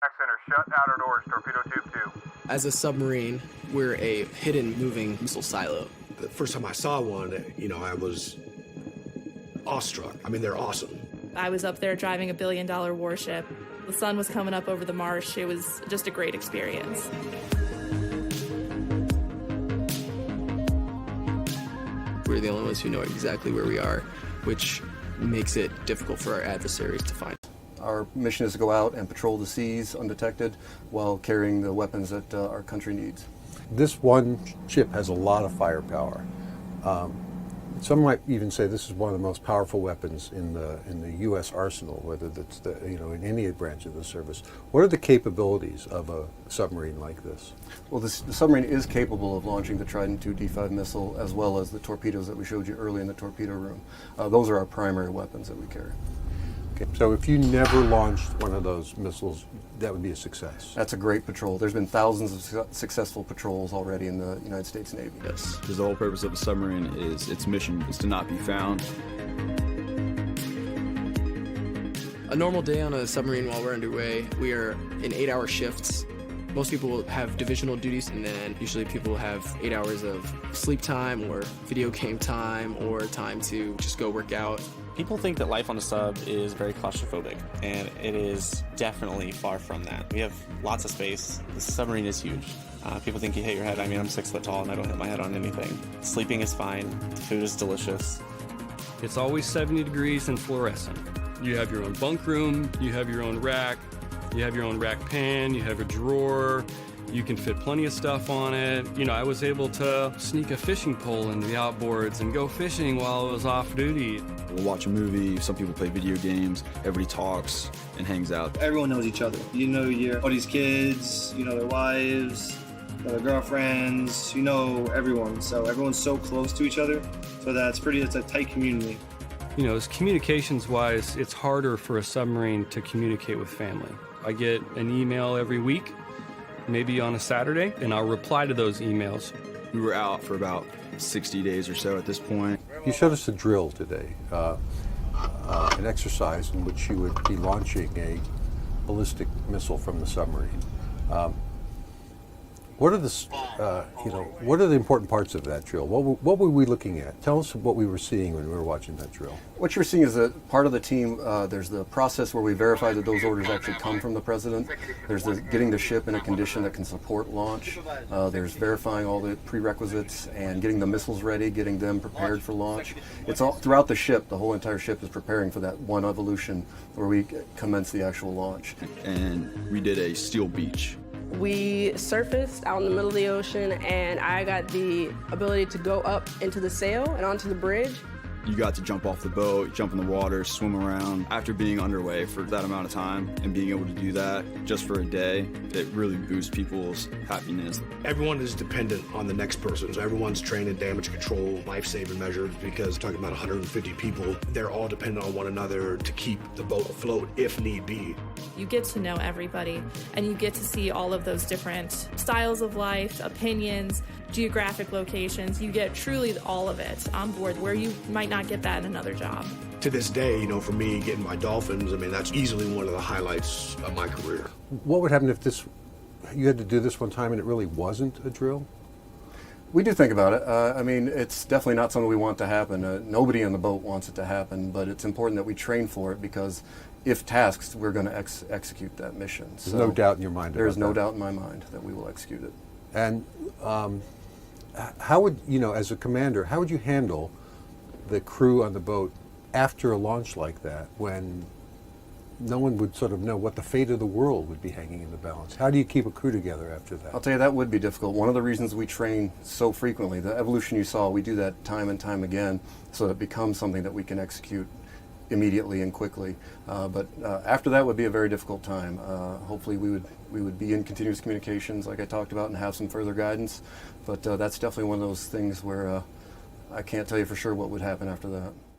Center, shut outer doors, torpedo tube 2. As a submarine, we're a hidden moving missile silo. The first time I saw one, I was awestruck. I mean, they're awesome. I was up there driving a billion-dollar warship. The sun was coming up over the marsh. It was just a great experience. We're the only ones who know exactly where we are, which makes it difficult for our adversaries to find. Our mission is to go out and patrol the seas undetected while carrying the weapons that our country needs. This one ship has a lot of firepower. Some might even say this is one of the most powerful weapons in the U.S. arsenal, whether that's in any branch of the service. What are the capabilities of a submarine like this? Well, the submarine is capable of launching the Trident II D5 missile as well as the torpedoes that we showed you early in the torpedo room. Those are our primary weapons that we carry. Okay. So if you never launched one of those missiles, that would be a success. That's a great patrol. There's been thousands of successful patrols already in the United States Navy. Yes, because the whole purpose of a submarine is its mission is to not be found. A normal day on a submarine while we're underway, we are in 8-hour shifts. Most people will have divisional duties, and then usually people will have 8 hours of sleep time or video game time or time to just go work out. People think that life on a sub is very claustrophobic, and it is definitely far from that. We have lots of space. The submarine is huge. People think you hit your head. I mean, I'm 6 foot tall and I don't hit my head on anything. Sleeping is fine. The food is delicious. It's always 70 degrees and fluorescent. You have your own bunk room, you have your own rack, you have your own rack pan, you have a drawer. You can fit plenty of stuff on it. I was able to sneak a fishing pole into the outboards and go fishing while I was off duty. We'll watch a movie, some people play video games, everybody talks and hangs out. Everyone knows each other. You know your buddies' kids, you know their wives, their girlfriends, you know everyone. So everyone's so close to each other, so it's a tight community. As communications-wise, it's harder for a submarine to communicate with family. I get an email every week, maybe on a Saturday, and I'll reply to those emails. We were out for about 60 days or so at this point. You showed us a drill today, an exercise in which you would be launching a ballistic missile from the submarine. What are the important parts of that drill? What were we looking at? Tell us what we were seeing when we were watching that drill. What you're seeing is that part of the team, there's the process where we verify that those orders actually come from the president. There's getting the ship in a condition that can support launch. There's verifying all the prerequisites and getting the missiles ready, getting them prepared for launch. It's all throughout the ship. The whole entire ship is preparing for that one evolution where we commence the actual launch. And we did a steel beach. We surfaced out in the middle of the ocean, and I got the ability to go up into the sail and onto the bridge. You got to jump off the boat, jump in the water, swim around. After being underway for that amount of time and being able to do that just for a day, it really boosts people's happiness. Everyone is dependent on the next person, so everyone's trained in damage control, life-saving measures, because talking about 150 people, they're all dependent on one another to keep the boat afloat if need be. You get to know everybody, and you get to see all of those different styles of life, opinions, geographic locations. You get truly all of it on board, where you might not get that in another job. To this day, for me, getting my dolphins, that's easily one of the highlights of my career. What would happen if you had to do this one time and it really wasn't a drill? We do think about it. It's definitely not something we want to happen. Nobody on the boat wants it to happen, but it's important that we train for it because if tasked, we're going to execute that mission. There's no doubt in your mind about that. There is no doubt in my mind that we will execute it. And how would, as a commander, how would you handle the crew on the boat after a launch like that when no one would sort of know what the fate of the world would be hanging in the balance? How do you keep a crew together after that? I'll tell you, that would be difficult. One of the reasons we train so frequently, the evolution you saw, we do that time and time again so that it becomes something that we can execute immediately and quickly. But after that would be a very difficult time. Hopefully we would be in continuous communications like I talked about and have some further guidance. But that's definitely one of those things where I can't tell you for sure what would happen after that.